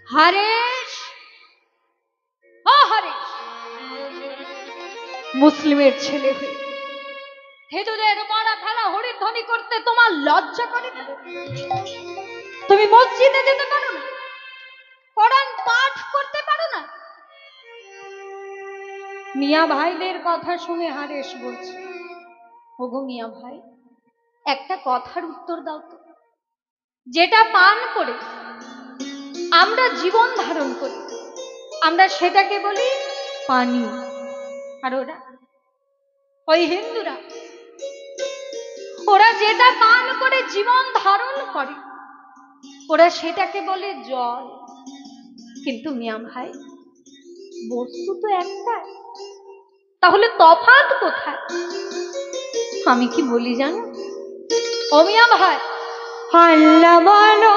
হারেশ, ও হারেশ, মুসলিমের ছেলে হয়ে হিন্দুদের মারা ফেলা হরিধ্বনি করতে তোমার লজ্জা করে না? তুমি মসজিদে যেতে পারো না? কোরআন পাঠ করতে পারো না? মিয়া ভাইদের কথা শুনে হারেশ বলছে, ওগো মিয়া ভাই, একটা কথার উত্তর দাও তো। যেটা পান করে আমরা জীবন ধারণ করি, আমরা সেটাকে বলি পানি। আর ওরা, ওই হিন্দুরা, ওরা যেটা পান করে জীবন ধারণ করে, ওরা সেটাকে বলে জল। কিন্তু মিয়া ভাই, বস্তু তো একটা, তাহলে তফাৎ কোথায়? আমি কি বলি জানো? ও মিয়া ভাই, আল্লাহ বলো